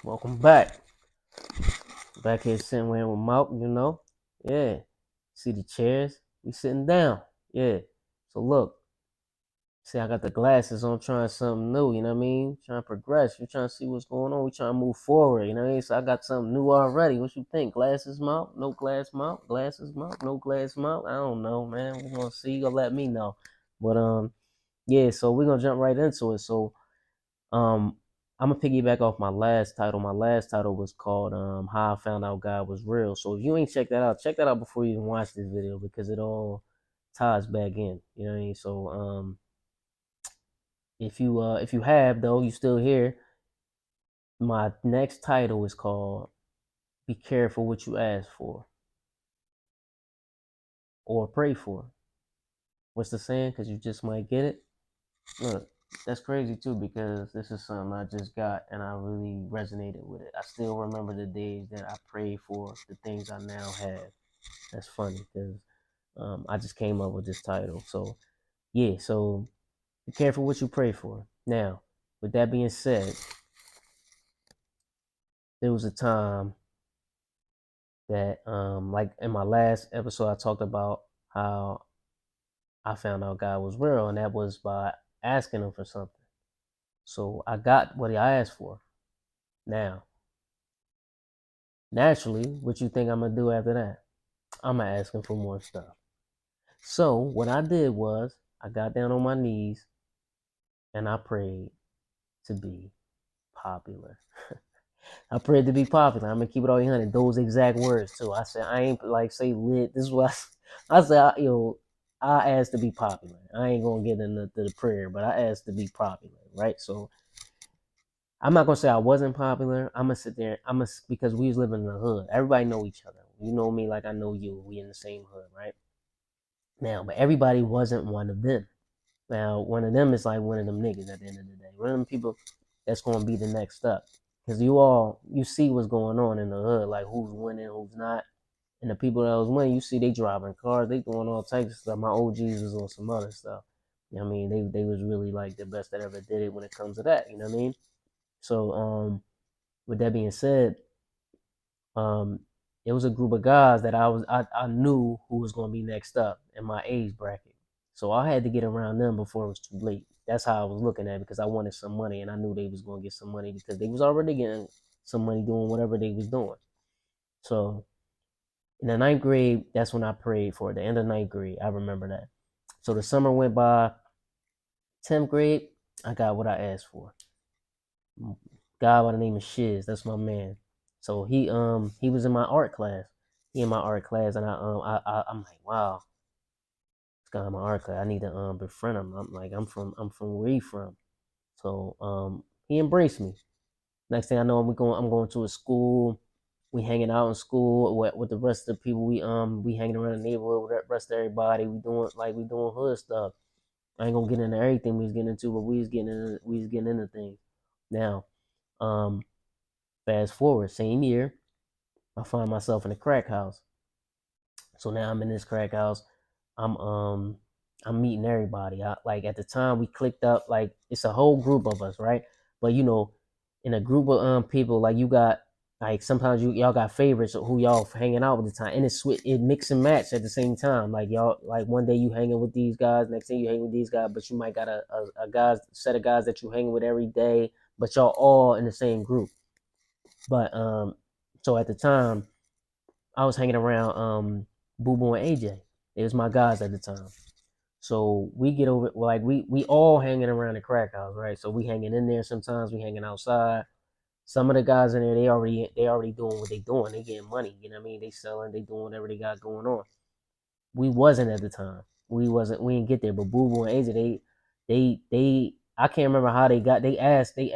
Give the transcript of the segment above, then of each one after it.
Welcome back. Back here sitting with Malc. Yeah. See the chairs? We sitting down. Yeah. So look, see I got the glasses on trying something new, you know what I mean? Trying to progress. You trying to see what's going on. We trying to move forward, you know what I mean? So I got something new already. What you think? Glasses mount? No glass mount? Glasses mount? No glass mount? I don't know, man. We're gonna see. You gonna let me know. But yeah, so we're gonna jump right into it. So Um, I'm gonna piggyback off my last title. My last title was called "How I Found Out God Was Real." So if you ain't checked that out, check that out before you even watch this video because it all ties back in. You know what I mean? So if you have though, you still here. My next title is called "Be Careful What You Ask For or Pray For." What's the saying? Because you just might get it. Look, that's crazy too because this is something I just got and I really resonated with it. I still remember the days that I prayed for the things I now have. That's funny because I just came up with this title. So yeah, so be careful what you pray for. Now, with that being said, there was a time that like in my last episode I talked about how I found out God was real and that was by asking him for something. So I got what I asked for. Now, naturally, what you think I'm gonna do after that? I'm gonna ask him for more stuff. So what I did was I got down on my knees and I prayed to be popular. I prayed to be popular. I'm gonna keep it all 100. Those exact words too. I said I ain't like say lit. This is what I said. I asked to be popular. I ain't gonna get into the prayer, but I asked to be popular, right? So I'm not gonna say I wasn't popular. I'm gonna sit there. Because we was living in the hood. Everybody know each other. You know me like I know you. We in the same hood, right? Now, but everybody wasn't one of them. Now, one of them is like one of them niggas at the end of the day. One of them people that's gonna be the next up. Cause you see what's going on in the hood, like who's winning, who's not. And the people that was winning, you see they driving cars, they doing all types of stuff. My OGs was on some other stuff. You know what I mean? They was really like the best that ever did it when it comes to that, you know what I mean? So with that being said, um, it was a group of guys that I knew who was gonna be next up in my age bracket. So I had to get around them before it was too late. That's how I was looking at it because I wanted some money and I knew they was gonna get some money because they was already getting some money doing whatever they was doing. So in the ninth grade, that's when I prayed for it. The end of ninth grade, I remember that. So the summer went by. 10th grade, I got what I asked for. Guy by the name of Shiz, that's my man. So he was in my art class. He in my art class, and I'm like, wow, this guy in my art class. I need to befriend him. I'm like, I'm from where he from. So he embraced me. Next thing I know, I'm going to a school. We hanging out in school with the rest of the people. We hanging around the neighborhood with the rest of everybody. We doing hood stuff. I ain't gonna get into everything we was getting into, but we was getting into things. Now, um, fast forward, same year, I find myself in a crack house. So now I'm in this crack house. I'm um I'm meeting everybody. Like at the time we clicked up, like it's a whole group of us, right? But in a group of people, like you got like sometimes y'all got favorites of who y'all hanging out with the time, and it mix and match at the same time. Like y'all, like one day you hanging with these guys, next day you hanging with these guys, but you might got a guys set of guys that you hanging with every day, but y'all all in the same group. But so at the time I was hanging around Boo Boo and AJ. It was my guys at the time. So we get over like we all hanging around the crack house, right? So we hanging in there sometimes, we hanging outside. Some of the guys in there, they already doing what they doing. They getting money, you know what I mean? They selling, they doing whatever they got going on. We wasn't at the time. We didn't get there, but Boo Boo and AJ, they I can't remember how they asked the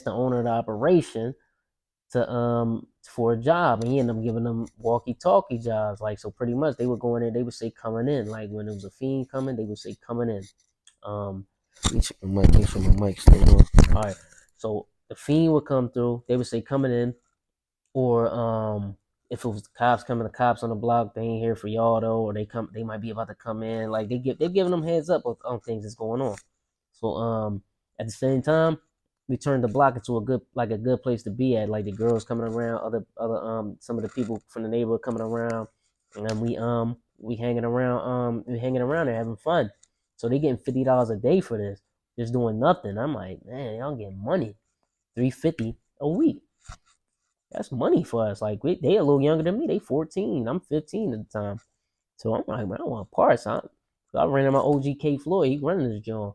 owner of the operation to for a job, and he ended up giving them walkie-talkie jobs. Like so, pretty much they would go in there. They would say coming in. Like when it was a fiend coming, they would say coming in. Let me check my mic. Make sure my mic stayed on. All right. So the fiend would come through. They would say coming in, or if it was the cops coming, the cops on the block, they ain't here for y'all though, or they might be about to come in. Like they're giving them heads up on things that's going on. So at the same time, we turned the block into a good place to be at. Like the girls coming around, other some of the people from the neighborhood coming around, and then we hanging around there having fun. So they getting $50 a day for this, just doing nothing. I'm like, man, y'all getting money, 350 a week. That's money for us. Like they a little younger than me. They 14. I'm 15 at the time. So I'm like, man, I want parts. I ran in my OG K Floyd. He running this joint.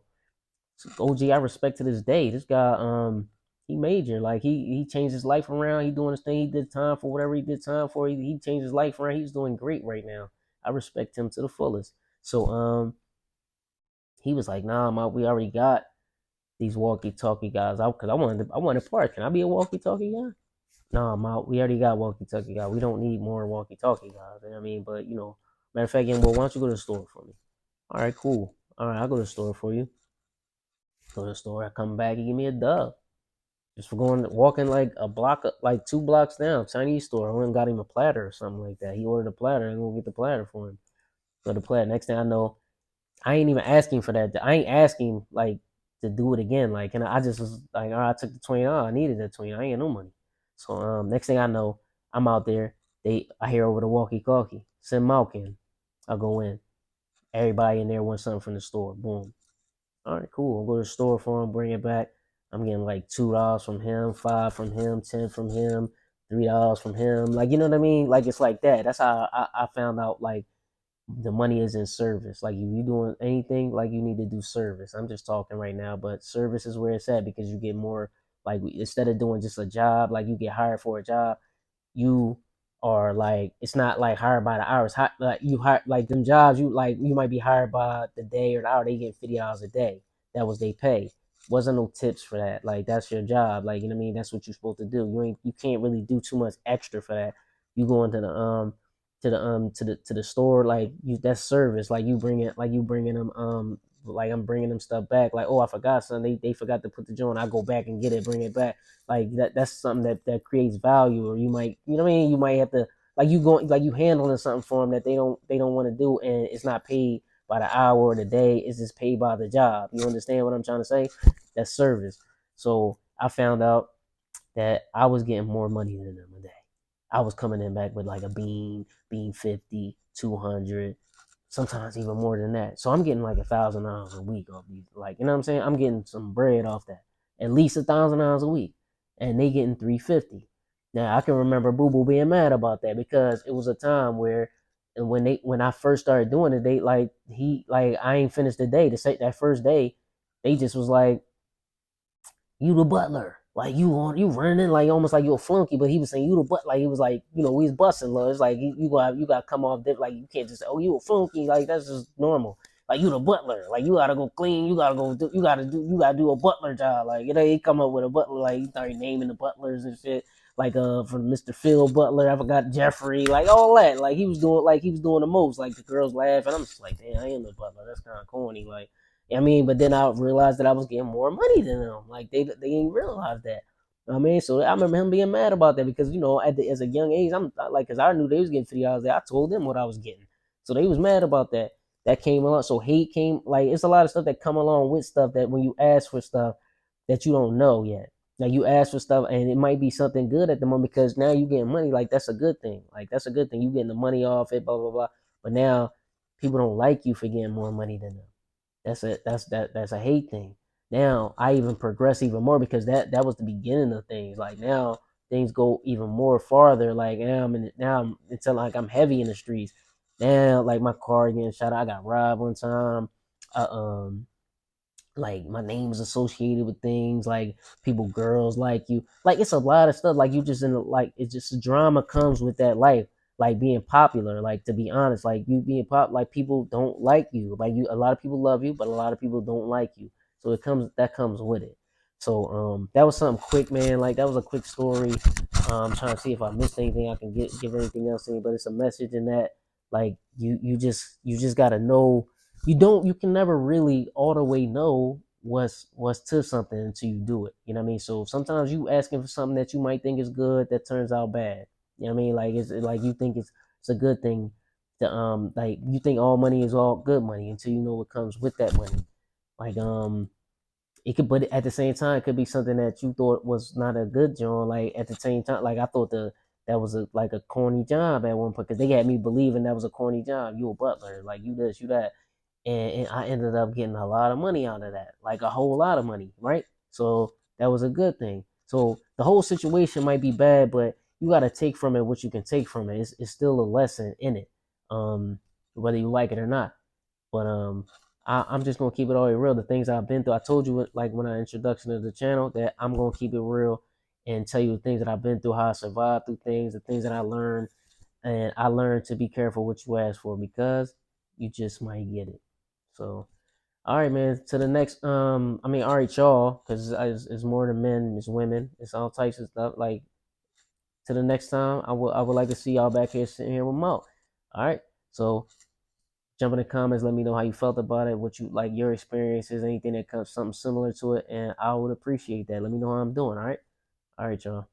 OG, I respect to this day. This guy, he major. Like he changed his life around. He doing his thing. He did time for whatever he did time for. He changed his life around. He's doing great right now. I respect him to the fullest. So he was like, nah, we already got these walkie-talkie guys out because I wanted a part. Can I be a walkie-talkie guy? Nah, we already got walkie-talkie guy. We don't need more walkie-talkie guys. You know what I mean, but matter of fact, well, why don't you go to the store for me? All right, cool. All right, I'll go to the store for you. Go to the store. I come back. He give me a dub just for walking like a block, like 2 blocks down. Chinese store. I went and got him a platter or something like that. He ordered a platter. I'm gonna get the platter for him. So the platter. Next thing I know, I ain't even asking for that. I ain't asking like to do it again. Like, and I just was like, all right, I took the 20. Oh, I needed that 20. I ain't got no money. So next thing I know, I'm out there. I hear over the walkie-talkie. Send Malc in. I go in. Everybody in there wants something from the store. Boom. All right, cool. I'll go to the store for him, bring it back. I'm getting like $2 from him, 5 from him, 10 from him, $3 from him. Like, you know what I mean? Like it's like that. That's how I found out like the money is in service. Like if you doing anything, like you need to do service. I'm just talking right now, but service is where it's at because you get more like instead of doing just a job, like you get hired for a job, you are like it's not like hired by the hours. Like you hire like them jobs, you might be hired by the day or the hour. They get $50 a day. That was they pay. Wasn't no tips for that. Like that's your job. Like you know what I mean. That's what you're supposed to do. You can't really do too much extra for that. You go into the store like that's service. Like you bringing them like I'm bringing them stuff back. Like oh I forgot something. They forgot to put the joint. I go back and get it, bring it back like that's something that creates value or you might you know what I mean you might have to like you handling something for them that they don't want to do and it's not paid by the hour or the day, it's just paid by the job. You understand what I'm trying to say? That's service. So I found out that I was getting more money than them a day. I was coming in back with like a bean 50, 200, sometimes even more than that. So I'm getting like $1,000 a week off these. Like, you know what I'm saying? I'm getting some bread off that. At least $1,000 a week. And they getting 350. Now I can remember Boo Boo being mad about that because it was a time where and when I first started doing it, they like I ain't finished the day. That first day, they just was like, you the butler. Like you running like almost like you a flunky, but he was saying you the butler. Like he was like, we was busting love. It's like you gotta come off different. Like you can't just say, oh you a flunky. Like that's just normal. Like you the butler. Like you gotta go clean. You gotta do a butler job. Like he come up with a butler. Like he started naming the butlers and shit. Like from Mr. Phil Butler, I forgot Jeffrey, like all that. Like he was doing the most. Like the girls laugh, and I'm just like, damn, I am the butler. That's kind of corny. Like I mean, but then I realized that I was getting more money than them. Like they didn't realize that. I mean, so I remember him being mad about that because as a young age, I'm like, because I knew they was getting $50 there. I told them what I was getting, so they was mad about that. That came along. So hate came. Like it's a lot of stuff that come along with stuff that when you ask for stuff that you don't know yet. Now you ask for stuff and it might be something good at the moment because now you getting money. Like that's a good thing. Like that's a good thing. You getting the money off it. Blah blah blah. But now people don't like you for getting more money than them. That's a hate thing. Now I even progress even more because that was the beginning of things. Like now things go even more farther. Like now I'm until like I'm heavy in the streets. Now like my car getting shot out. I got robbed one time. Like my name is associated with things like girls like you, like it's a lot of stuff like you just in like it's just drama comes with that life, like being popular, like to be honest, like you being like people don't like you, like you a lot of people love you but a lot of people don't like you, so that comes with it. So that was something quick, man. Like that was a quick story. I'm trying to see if I missed anything I can give anything else in, but it's a message in that like you just gotta know. You can never really all the way know what's to something until you do it. You know what I mean? So sometimes you asking for something that you might think is good that turns out bad. You know what I mean? Like it's like you think it's a good thing to like you think all money is all good money until you know what comes with that money. Like it could, but at the same time, it could be something that you thought was not a good job. Like at the same time, like I thought that was a like a corny job at one point because they had me believing that was a corny job. You a butler, like you this, you that, and I ended up getting a lot of money out of that, like a whole lot of money, right? So that was a good thing. So the whole situation might be bad, but you got to take from it what you can take from it. It's still a lesson in it, whether you like it or not. But I'm just gonna keep it all real. The things I've been through, I told you like when I introduction to the channel that I'm gonna keep it real and tell you the things that I've been through, how I survived through things, the things that I learned, and I learned to be careful what you ask for because you just might get it. So, all right, man. To the next, I mean, all right, y'all, because it's more than men, it's women, it's all types of stuff. Like to the next time, I would like to see y'all back here sitting here with Mo. All right, so jump in the comments, let me know how you felt about it, what you like, your experiences, anything that comes something similar to it, and I would appreciate that. Let me know how I'm doing. All right, y'all.